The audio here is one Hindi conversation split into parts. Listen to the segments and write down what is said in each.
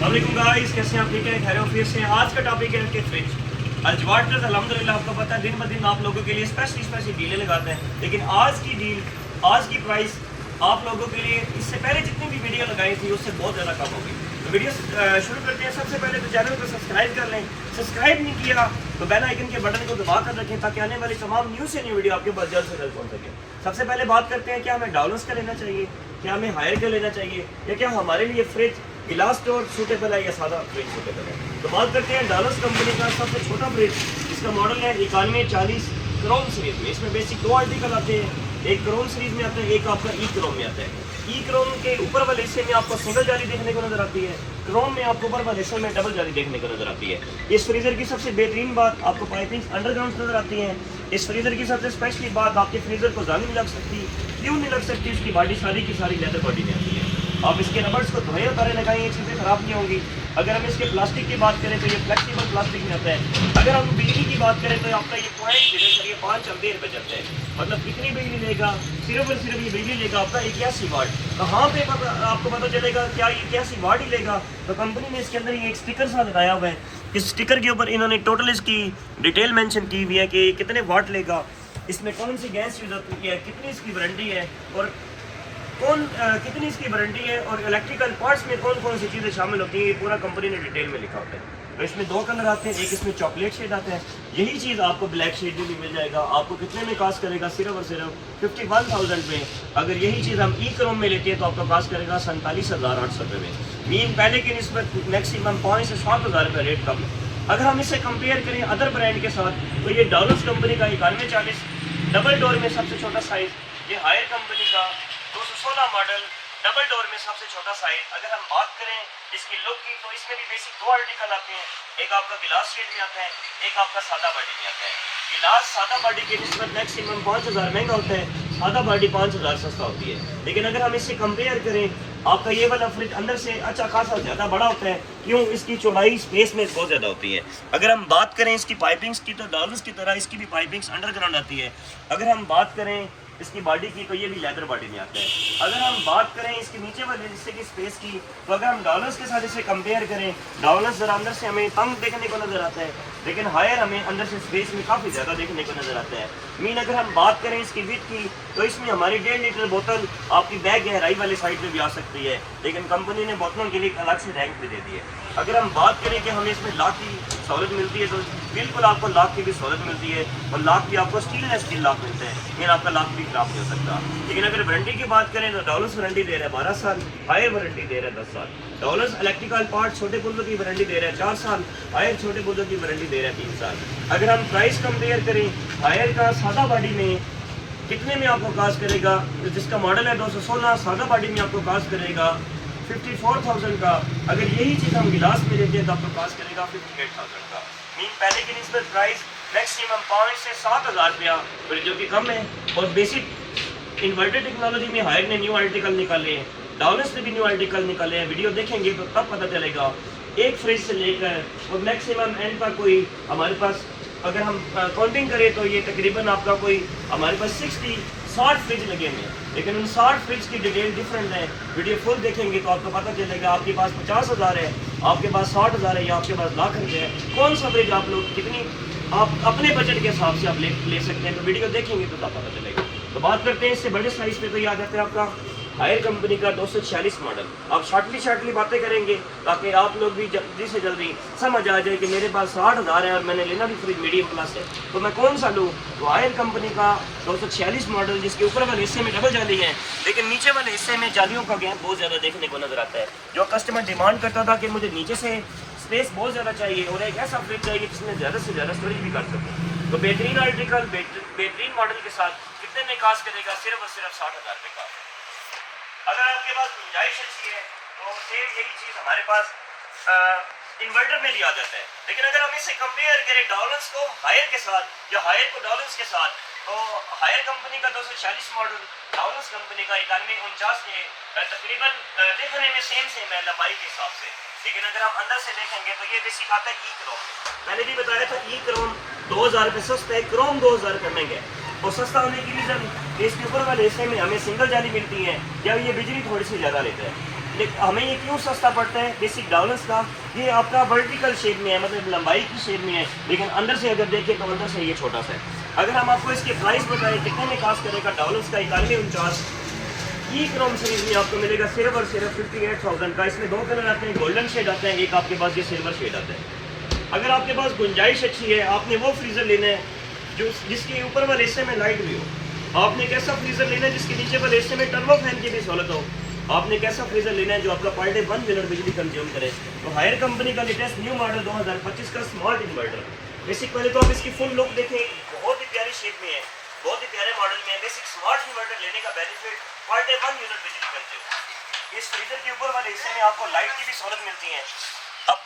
अस्सलाम गाइस, कैसे हैं आप? ठीक है, खैर ऑफिस से। आज का टॉपिक है कि फ्रिज अल्जवाटर्स अल्हम्दुलिल्लाह आपको पता है दिन ब दिन आप लोगों के लिए स्पेशली डीलें लगाते हैं, लेकिन आज की डील, आज की प्राइस आप लोगों के लिए इससे पहले जितनी भी वीडियो लगाई थी उससे बहुत ज़्यादा कम होगी। तो वीडियो शुरू करते हैं। सबसे पहले तो चैनल को सब्सक्राइब कर लें, सब्सक्राइब नहीं किया तो बेल आइकन के बटन को दबा कर रखें ताकि आने वाली तमाम न्यूज़ से न्यू वीडियो आपके पास जल्द से जल्द पहुँच सके। सबसे पहले बात करते हैं, क्या हमें डॉलर्स का लेना चाहिए, क्या हमें हायर का लेना चाहिए, या क्या हमारे लिए फ्रिज गिलास डोर सूटेबल है या सादा फ्रिज सूटेबल है। तो बात करते हैं डॉलर्स कंपनी का सबसे छोटा फ्रिज, जिसका मॉडल है 9140 क्रोम सीरीज में। इसमें बेसिक दो आर्टिकल आते हैं, एक क्रोम सीरीज में आता है, एक आपका ई क्रोम में आता है। ई क्रोम के ऊपर वाले हिस्से में आपको सिंगल जाली देखने को नजर आती है, क्रोम में आपको ऊपर वाले हिस्से में डबल जाली देखने को नजर आती है। इस फ्रीजर की सबसे बेहतरीन बात, आपको पाइपिंग अंडरग्राउंड नजर आती है। इस फ्रीजर की सबसे स्पेशली बात, आपके फ्रीजर को जाली नहीं लग सकती। क्यों नहीं लग सकती? उसकी बॉडी सारी की सारी लेदर बॉडी में आती है। आप इसके रबर्स को धोए उतारे लगाएं, ये चीज़ें खराब नहीं होंगी। अगर हम इसके प्लास्टिक की बात करें तो ये फ्लेक्सिबल प्लास्टिक में आता है। अगर हम बिजली की बात करें तो आपका ये पॉइंट धीरे धीरे 5 एम्पीयर पे चलता है। मतलब कितनी बिजली लेगा? सिर्फ और सिर्फ ये बिजली लेगा आपका 81 वाट। कहाँ पे आपको पता चलेगा क्या ये 81 वाट ही लेगा? तो कंपनी ने इसके अंदर ये एक स्टिकर सा लगाया हुआ है। इस स्टिकर के ऊपर इन्होंने टोटल इसकी डिटेल मेंशन की हुई है कि कितने वाट लेगा, इसमें कौन सी गैस यूज होती है, कितनी इसकी वारंटी है और कितनी इसकी वारंटी है, और इलेक्ट्रिकल पार्ट्स में कौन कौन सी चीज़ें शामिल होती हैं, ये पूरा कंपनी ने डिटेल में लिखा होता है। तो इसमें दो कलर आते हैं, एक इसमें चॉकलेट शेड आता है। यही चीज़ आपको ब्लैक शेड में भी मिल जाएगा। आपको कितने में कास्ट करेगा? सिर्फ और सिर्फ 51,000 में। अगर यही चीज़ हम ई क्रोम में लेते हैं तो आपका कास्ट करेगा 47,800 रुपये में। मीन पहले की निस्बत मैक्सिमम 5 से 7,000 रुपये रेट कम है। अगर हम इसे कंपेयर करें अदर ब्रांड के साथ तो ये डॉलर्स कंपनी का 9140 डबल डोर में सबसे छोटा साइज़, ये हायर कंपनी का 216 मॉडल डबल डोर में सबसे छोटा साइज। अगर हम बात करें इसकी लुक की तो इसमें भी बेसिक दो आर्टिकल आते हैं, एक आपका गिलास शेड में आता है, एक आपका सादा बॉडी में आता है। गिलास सादा बॉडी की निस्बत मैक्सिमम 5,000 महंगा होता है, सादा बॉडी 5,000 सस्ता होती है। लेकिन अगर हम इससे कंपेयर करें, आपका ये वाला फ्रिज अंदर से अच्छा खासा ज़्यादा बड़ा होता है। क्यों? इसकी चौड़ाई स्पेस में बहुत ज़्यादा होती है। अगर हम बात करें इसकी पाइपिंग्स की तो डॉलर्स की तरह इसकी भी पाइपिंग्स अंडरग्राउंड आती है। अगर हम बात करें इसकी बॉडी की तो ये भी लेदर बॉडी में आता है। अगर हम बात करें इसके नीचे वाले हिस्से की स्पेस की तो अगर हम डॉलर्स के साथ इसे कंपेयर करें, डॉलर्स जरा अंदर से हमें तंग देखने को नजर आता है, लेकिन हायर हमें अंदर से स्पेस में काफ़ी ज़्यादा देखने को नजर आता है। मीन अगर हम बात करें इसकी विड्थ की तो इसमें हमारी 1.5 लीटर बोतल आपकी बैग गहराई वाली साइड में भी आ सकती है, लेकिन कंपनी ने बोतलों के लिए अलग से रैंक भी दे दी है। अगर हम बात करें कि हमें इसमें लॉक की सहूलत मिलती है तो बिल्कुल आपको लॉक की भी सहूलत मिलती है, और लॉक भी आपको स्टीललेस स्टील लॉक मिलता है, लेकिन आपका लॉक भी खराब नहीं हो सकता। लेकिन अगर वारंटी की बात करें तो डॉलर्स वारंटी दे रहा है 12 साल, हायर वारंटी दे रहा है 10 साल। डॉलर्स इलेक्ट्रिकल पार्ट छोटे पुर्जों की वारंटी दे रहा है 4 साल, हायर छोटे पुर्जों की वारंटी दे रहा है 3 साल। अगर हम प्राइस कंपेयर करें, हायर का सादा बॉडी में कितने में आपको कास्ट करेगा, जिसका मॉडल है 216, सादा बॉडी में आपको कास्ट करेगा 54,000 का। अगर यही चीज़ हम गिलास में लेते हैं तो आपको कास्ट करेगा 58,000 का। मीन पहले की निस्बत प्राइस मैक्सिमम 5 से 7,000 रुपया, जो कि कम है। और बेसिक इन्वर्टर टेक्नोलॉजी में हायर ने न्यू आर्टिकल निकाले हैं, डॉलर्स ने भी न्यू आर्टिकल निकाले हैं। वीडियो देखेंगे तो तब पता चलेगा। एक फ्रिज से लेकर और मैक्सिमम एंड तक कोई हमारे पास, अगर हम काउंटिंग करें तो ये तकरीबन आपका कोई हमारे पास 60 फ्रिज लगे हुए हैं, लेकिन उन 60 फ्रिज की डिटेल डिफरेंट है। वीडियो फुल देखेंगे तो आपको पता चलेगा। आपके पास 50,000 है, आपके पास 60,000 है, या आपके पास लाख रुपये है, कौन सा फ्रिज आप लोग कितनी आप अपने बजट के हिसाब से आप ले सकते हैं। तो वीडियो देखेंगे तो तब पता चलेगा। तो बात करते हैं इससे बड़े साइज़ पे, तो ये आ जाता है आपका हायर कंपनी का 246 मॉडल। आप शॉर्टली बातें करेंगे ताकि आप लोग भी जल्दी से जल्दी समझ आ जाए कि मेरे पास 60,000 है और मैंने लेना भी फ्रिज मीडियम क्लास है, तो मैं कौन सा लूँ। तो हायर कंपनी का 246 मॉडल, जिसके ऊपर वाले हिस्से में डबल जाली है, लेकिन नीचे वाले हिस्से में जालियों का गैप बहुत ज़्यादा देखने को नजर आता है। जो कस्टमर डिमांड करता था कि मुझे नीचे से स्पेस बहुत ज़्यादा चाहिए और एक ऐसा फ्रिज चाहिए जिसमें ज़्यादा से ज़्यादा स्टोरेज भी कर सके, तो बेहतरीन आर्टिकल बेहतरीन मॉडल के साथ कितने में कास्ट करेगा? सिर्फ और सिर्फ 60,000 रुपये का। अगर आपके पास गुंजाइश अच्छी है तो सेम यही चीज़ हमारे पास इन्वर्टर में भी आ जाता है। लेकिन अगर हम इसे कंपेयर करें डॉलर्स को हायर के साथ या हायर को डॉलर्स के साथ, तो हायर कंपनी का 240 मॉडल डॉलर्स कंपनी का 9149 के तकरीबन देखने में सेम है लंबाई के हिसाब से। लेकिन अगर हम अंदर से देखेंगे तो ये बेसिक आता है ई क्रोम। मैंने भी बताया था ई क्रोम 2,000 रुपये सस्ता है, क्रोम 2,000 रुपये महंगा है। और सस्ता होने की रीज़न इसके ऊपर वाले हिस्से में हमें सिंगल जाली मिलती है, या ये बिजली थोड़ी सी ज़्यादा लेता है। हमें ये क्यों सस्ता पड़ता है बेसिक डाउनस का? ये आपका वर्टिकल शेप में है, मतलब लंबाई की शेप में है, लेकिन अंदर से अगर देखें तो अंदर से ये छोटा सा है। अगर हम आपको इसके प्राइस बताएं कितने में कास्ट करेगा डाउनस का 9149 ई क्रोम सीरीज में आपको मिलेगा सिर्फ और सिर्फ 58,000 का। इसमें दो कलर आते हैं, गोल्डन शेड आता है, एक आपके पास ये सिल्वर शेड आता है। अगर आपके पास गुंजाइश अच्छी है, आपने वो फ्रीज़र लेना है जो जिसके ऊपर वाले हिस्से में लाइट भी हो। आपने कैसा फ्रीज़र लेना है जिसके नीचे वाले हिस्से में टर्बो फैन की भी सहूलत हो। आपने कैसा फ्रीज़र लेना है जो आपका पर डे 1 यूनिट बिजली कंज्यूम करे। तो हायर कंपनी का लेटेस्ट न्यू मॉडल 2025 का स्मार्ट इन्वर्टर। बेसिक पहले तो आप इसकी फुल लुक देखें, बहुत ही प्यारी शेप में है, बहुत ही प्यारे मॉडल में है। बेसिक स्मार्ट इन्वर्टर लेने का बेनिफिट पर डे 1 यूनिट बिजली कंज्यूम। इस फ्रीज़र के ऊपर वाले हिस्से में आपको लाइट की भी सहूलत मिलती है। अब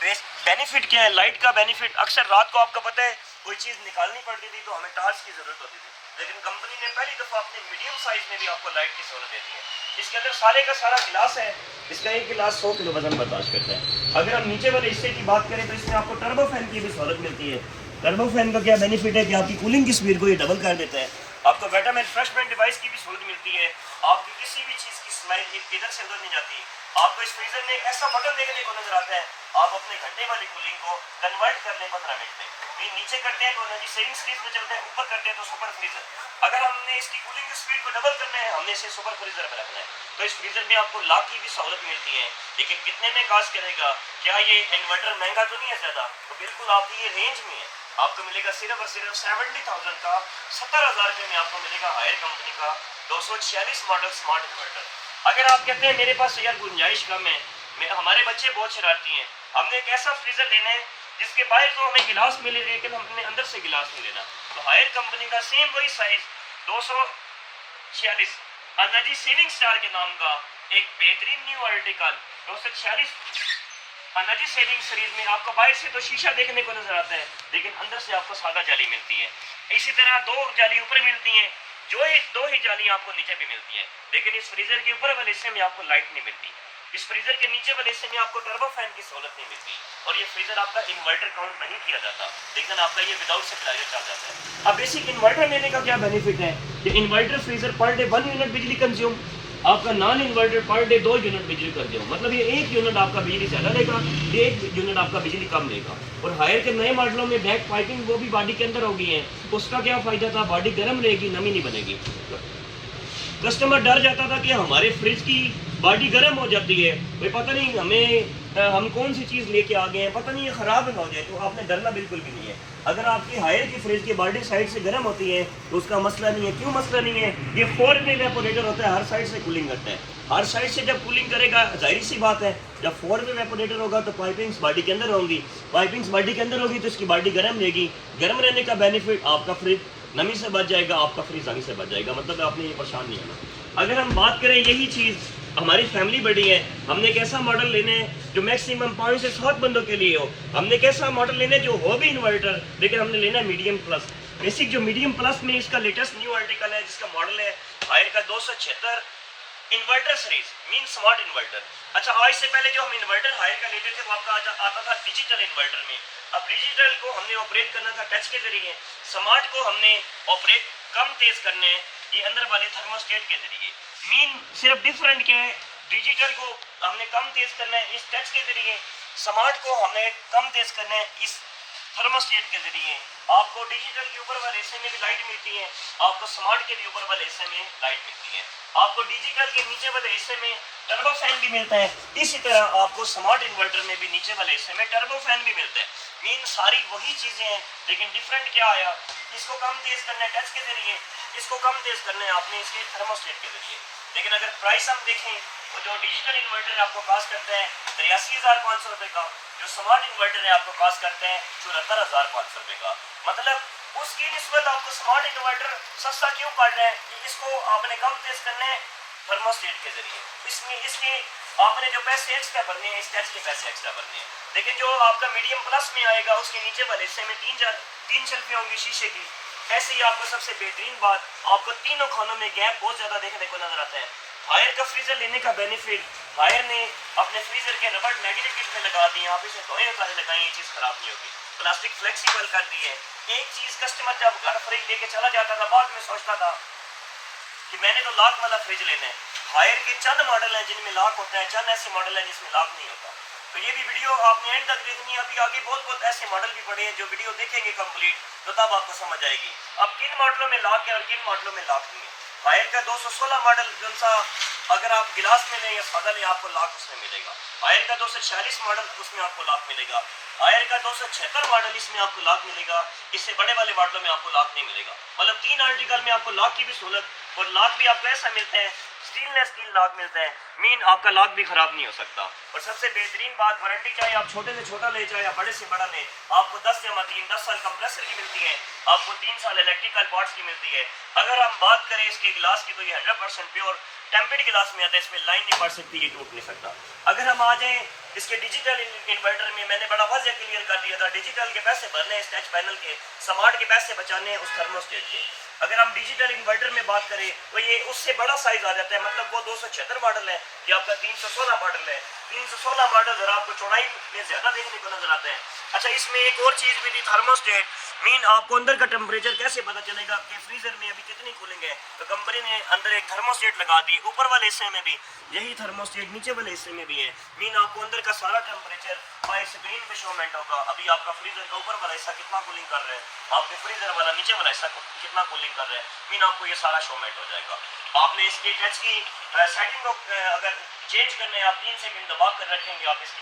बेनिफिट क्या है लाइट का? बेनिफिट अक्सर रात को आपको पता है कोई चीज़ निकालनी पड़ती थी तो हमें टॉर्च की ज़रूरत होती थी, लेकिन कंपनी ने पहली दफ़ा अपने मीडियम साइज़ में भी आपको लाइट की सहूलत देती है। इसके अंदर सारे का सारा गिलास है, इसका एक गिलास 100 किलो वजन बर्दाश्त करता है। अगर हम नीचे वाले हिस्से की बात करें तो इसमें आपको टर्बो फैन की भी सहूलत मिलती है। टर्बो फैन का क्या बेनिफिट है कि आपकी कूलिंग की स्पीड को ये डबल कर देता है। आपको विटामिन फ्रेशमेंट डिवाइस की भी सहूलत मिलती है। आपकी किसी भी चीज़ की स्मेल इधर से उधर नहीं जाती। आपको इस फ्रीजर में एक ऐसा बटन देखने को नजर आता है, आप अपने घंटे वाली कूलिंग को कन्वर्ट कर लें 15 मिनट में। कहीं नीचे करते हैं तो एनर्जी सेविंग सीरीज में चलते हैं, ऊपर करते हैं तो सुपर फ्रीजर। अगर हमने इसकी कूलिंग की स्पीड को डबल करना है, हमने इसे सुपर फ्रीजर में रखना है, तो इस फ्रीजर में आपको लॉक की भी सहूलत मिलती है। लेकिन कितने में कास्ट करेगा? क्या ये इन्वर्टर महंगा तो नहीं है ज़्यादा? तो बिल्कुल आपकी ये रेंज में है। आपको मिलेगा सिर्फ और सिर्फ 70,000 का, 70,000 रुपये में आपको मिलेगा हायर कंपनी का 246 मॉडल स्मार्ट इन्वर्टर। अगर आप कहते हैं मेरे पास यार गुंजाइश कम है, हमारे बच्चे बहुत शरारती हैं, हमने एक ऐसा फ्रीजर लेना है जिसके बाहर तो हमें गिलास मिले लेकिन हमने अंदर से गिलास नहीं लेना, तो हायर कंपनी का सेम वही साइज 246 एनर्जी सेविंग स्टार के नाम का एक बेहतरीन new article 246 energy saving series में आपको बाहर से तो शीशा देखने को नजर आता है, लेकिन अंदर से आपको सादा जाली मिलती है। इसी तरह दो जाली ऊपर मिलती हैं, दो ही जाली आपको नीचे भी मिलती है। लेकिन इस फ्रीजर के ऊपर वाले हिस्से में आपको लाइट नहीं मिलती, इस फ्रीजर के नीचे वाले हिस्से में आपको टर्बो फैन की सहूलत नहीं मिलती, और ये फ्रीजर आपका इन्वर्टर काउंट नहीं किया जाता, लेकिन आपका ये विदाउट स्टेबलाइजर चल जाता है। अब बेसिक इन्वर्टर लेने का क्या बेनिफिट है कि inverter freezer per day 1 unit बिजली कंज्यूम, आपका non inverter per day 2 unit बिजली कंज्यूम, मतलब ये 1 यूनिट आपका बिजली ज़्यादा लेगा, ये 1 यूनिट आपका बिजली कम लेगा। और हायर के नए मॉडलों में बैक पाइपिंग वो भी बॉडी के अंदर हो गई है, उसका क्या फ़ायदा था? बॉडी गर्म रहेगी, नमी नहीं बनेगी। कस्टमर डर जाता था कि हमारे फ्रिज की बॉडी गर्म हो जाती है, भाई पता नहीं हम कौन सी चीज़ लेके आ गए हैं, पता नहीं ये ख़राब ना हो जाए। तो आपने डरना बिल्कुल भी नहीं है। अगर आपकी हायर की फ्रिज की बॉडी साइड से गर्म होती है तो उसका मसला नहीं है। क्यों मसला नहीं है? ये 4 वे वेपोरेटर होता है, हर साइड से कूलिंग करता है। हर साइड से जब कूलिंग करेगा, जाहिर सी बात है जब 4 वे वेपोरेटर होगा तो पाइपिंग्स बॉडी के अंदर होंगी, पाइपिंग्स बॉडी के अंदर होगी तो इसकी बॉडी गर्म रहेगी। गर्म रहने का बेनिफिट आपका फ्रिज नमी से बच जाएगा, आपका फ्रिज आगे से बच जाएगा, मतलब आपने ये परेशान नहीं होना। अगर हम बात करें यही चीज़, हमारी फैमिली बड़ी है, हमने एक ऐसा मॉडल लेने जो मैक्सिमम 5 से 7 बंदों के लिए हो, हमने एक ऐसा मॉडल लेने जो हो भी इन्वर्टर, लेकिन हमने लेना है मीडियम प्लस। बेसिक जो मीडियम प्लस में इसका लेटेस्ट न्यू आर्टिकल है जिसका मॉडल है हायर का 276 inverter series mean smart inverter. अच्छा, आज से पहले जो हम इन्वर्टर हायर का लेते थे वो आपका आता था डिजिटल इन्वर्टर में। अब डिजिटल को हमने ऑपरेट करना था टच के जरिए, स्मार्ट को हमने ऑपरेट कम तेज करने ये अंदर वाले थर्मोस्टेट के जरिए। मीन सिर्फ डिफरेंट क्या है, डिजिटल को हमने कम तेज करना है इस टच के जरिए, स्मार्ट को हमने कम तेज करना है इस थर्मोस्टेट के जरिए। आपको डिजिटल के ऊपर वाले हिस्से में भी लाइट मिलती है, आपको स्मार्ट के भी ऊपर वाले हिस्से में लाइट मिलती है, आपको डिजिटल के नीचे वाले हिस्से में टर्बो फैन भी मिलता है। इसी तरह आपको स्मार्ट इन्वर्टर में भी नीचे वाले हिस्से में टर्बो फैन भी मिलता है। मीन सारी वही चीज़ें हैं, लेकिन डिफरेंट क्या आया, इसको कम तेज करना है टच के जरिए, इसको कम तेज करना है आपने इसके थर्मोस्टेट के जरिए। लेकिन अगर प्राइस हम देखें तो जो डिजिटल इन्वर्टर आपको कास्ट करते हैं 83,500 रुपये का, जो स्मार्ट इन्वर्टर है आपको कास्ट करते हैं 74,500 रुपये का। मतलब उसकी निस्बत आपको स्मार्ट इन्वर्टर सस्ता क्यों पड़ रहा है कि इसको आपने कम तेज करना है थर्मोस्टेट के जरिए, इसमें इसके आपने जो पैसे एक्स्ट्रा भरने हैं इस टच के पैसे एक्स्ट्रा भरने हैं। लेकिन जो आपका मीडियम प्लस में आएगा उसके नीचे वाले हिस्से में तीन शेल्फें होंगी शीशे की। ऐसे ही आपको सबसे बेहतरीन बात, आपको तीनों खानों में गैप बहुत ज़्यादा देखने को नजर आता है। हायर का फ्रीजर लेने का बेनिफिट, हायर ने अपने फ्रीजर के रबड़ मैग्नेट किट में लगा दिए, आप इसे धोए उतारे लगाएं, ये चीज़ खराब नहीं होगी। प्लास्टिक फ्लेक्सिबल कर दी है। एक चीज़ कस्टमर जब घर फ्रिज लेके चला जाता था बाद में सोचता था कि मैंने तो लाख वाला फ्रिज लेना है, हायर के चंद मॉडल हैं जिनमें लॉक होता है, चंद ऐसे मॉडल हैं जिसमें लॉक नहीं होता। तो ये भी वीडियो आपने एंड तक देखनी है। अभी आगे बहुत बहुत ऐसे मॉडल भी पड़े हैं, जो वीडियो देखेंगे कंप्लीट तो तब आपको समझ आएगी अब किन मॉडलों में लॉक है और किन मॉडलों में लॉक नहीं है। हायर का 216 मॉडल जो सा अगर आप गिलास में लें या सादा लें आपको लॉक उसमें मिलेगा। हायर का 246 मॉडल उसमें आपको लॉक मिलेगा। हायर का 276 मॉडल इसमें आपको लॉक मिलेगा। इससे बड़े वाले मॉडलों में आपको लॉक नहीं मिलेगा। मतलब 3 आर्टिकल में आपको लॉक की भी सहूलत और लॉक भी आपको ऐसा मिलते हैं, स्टीनलेस स्टील लॉक मिलता है, मीन आपका लॉक भी खराब नहीं हो सकता। और सबसे बेहतरीन बात, वारंटी चाहे आप छोटे से छोटा ले चाहे आप बड़े से बड़ा लें, आपको 10 साल कंप्रेसर की मिलती है, आपको 3 साल इलेक्ट्रिकल पार्ट्स की मिलती है। अगर हम बात करें इसके गिलास की तो ये 100% प्योर टेम्पर्ड गिलास में आता है, इसमें लाइन नहीं पड़ सकती, ये टूट नहीं सकता। अगर हम आ जाएं इसके डिजिटल इन्वर्टर में, मैंने बड़ा वाज़ेह क्लियर कर दिया था, डिजिटल के पैसे भरने हैं, टच पैनल के, स्मार्ट के पैसे बचाने हैं उस थर्मोस्टेट के। अगर हम डिजिटल इन्वर्टर में बात करें तो ये उससे बड़ा साइज आ जाता है, मतलब वो 276 मॉडल है, ये आपका 316 मॉडल है। 316 मॉडल जरा आपको चौड़ाई में ज़्यादा देखने को नजर आता है। अच्छा, इसमें एक और चीज़ भी थी, थर्मोस्टेट, मीन आपको अंदर का टेम्परेचर कैसे पता चलेगा कि फ्रीजर में अभी कितनी कूलिंग है, तो कंपनी ने अंदर एक थर्मोस्टेट लगा दी, ऊपर वाले हिस्से में भी यही थर्मोस्टेट, नीचे वाले हिस्से में भी है। मीन आपको अंदर का सारा टेम्परेचर बाय स्क्रीन पे शोमेंट होगा। अभी आपका फ्रीजर का ऊपर वाला हिस्सा कितना कूलिंग कर रहा है, आपके फ्रीजर वाला नीचे वाला हिस्सा कितना कूलिंग कर रहा है, मीन आपको ये सारा शोमेंट हो जाएगा। आपने इसकी टच की सेटिंग को अगर चेंज करने हैं, आप 3 सेकंड दबा कर रखेंगे, आप इसकी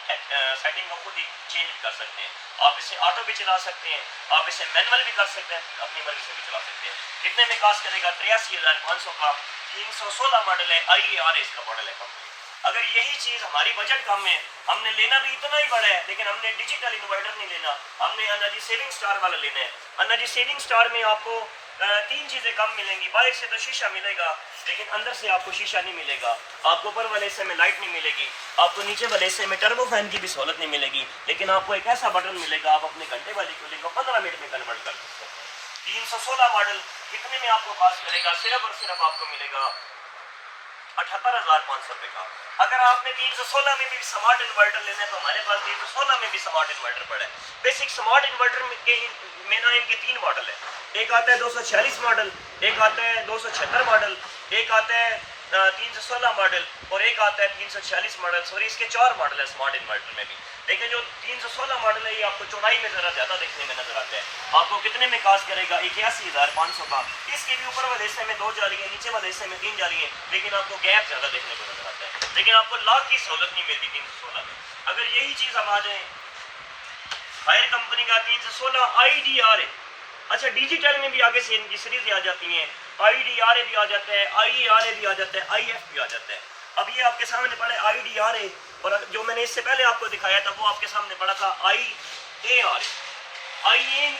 सेटिंग को खुद ही चेंज भी कर सकते हैं। आप इसे ऑटो भी चला सकते हैं, आप इसे मैनुअल भी कर सकते हैं, अपनी मर्जी से भी चला सकते हैं। कितने में कास्ट करेगा? 83,500 का 316 मॉडल है, IAR इसका मॉडल है कंपनी। अगर यही चीज़ हमारी बजट कम है, हमने लेना भी इतना ही बड़ा है, लेकिन हमने डिजिटल इन्वर्टर नहीं लेना, हमने एनर्जी सेविंग स्टार वाला लेना है। एनर्जी सेविंग स्टार में आपको 3 चीज़ें कम मिलेंगी। बाहर से तो शीशा मिलेगा, लेकिन अंदर से आपको शीशा नहीं मिलेगा। आपको ऊपर वाले हिस्से में लाइट नहीं मिलेगी, आपको नीचे वाले हिस्से में टर्बो फैन की भी सहूलत नहीं मिलेगी, लेकिन आपको एक ऐसा बटन मिलेगा, आप अपने घंटे वाली कूलिंग को 15 मिनट में कन्वर्ट कर सकते हैं। 316 मॉडल कितने में आपको पास करेगा? सिर्फ और सिर्फ आपको मिलेगा 78,500 रुपये का। अगर आपने 316 में भी स्मार्ट इन्वर्टर लेना है तो हमारे पास 316 में भी स्मार्ट इन्वर्टर पड़ा है। बेसिक स्मार्ट इन्वर्टर में ना इनके 3 मॉडल है, एक आता है 246 मॉडल, एक आता है 276 मॉडल, एक आता है 316 मॉडल और एक आता है 346 मॉडल। सॉरी, इसके 4 मॉडल है स्मार्ट इन्वर्टर में भी, लेकिन जो 316 मॉडल है ये आपको चौड़ाई में ज़रा ज़्यादा देखने में नजर आता है। आपको कितने में कास्ट करेगा? 81,500 का। इसके भी ऊपर वाले हिस्से में 2 जाली है, नीचे वाले हिस्से में 3 जाली है, लेकिन आपको गैप ज़्यादा देखने को नजर आता है, लेकिन आपको लॉक की सहूलत नहीं मिलती 316 में। अगर यही चीज़ हम आ जाए हायर कंपनी का 316 IDR है। अच्छा, डिजिटल में भी आगे से इनकी सीरीज आ जाती हैं, IDRA भी आ जाता है, IARA भी आ जाता है, IF भी आ जाता है। अब ये आपके सामने पड़ा है IDRA, और जो मैंने इससे पहले आपको दिखाया था वो आपके सामने पड़ा था IARA।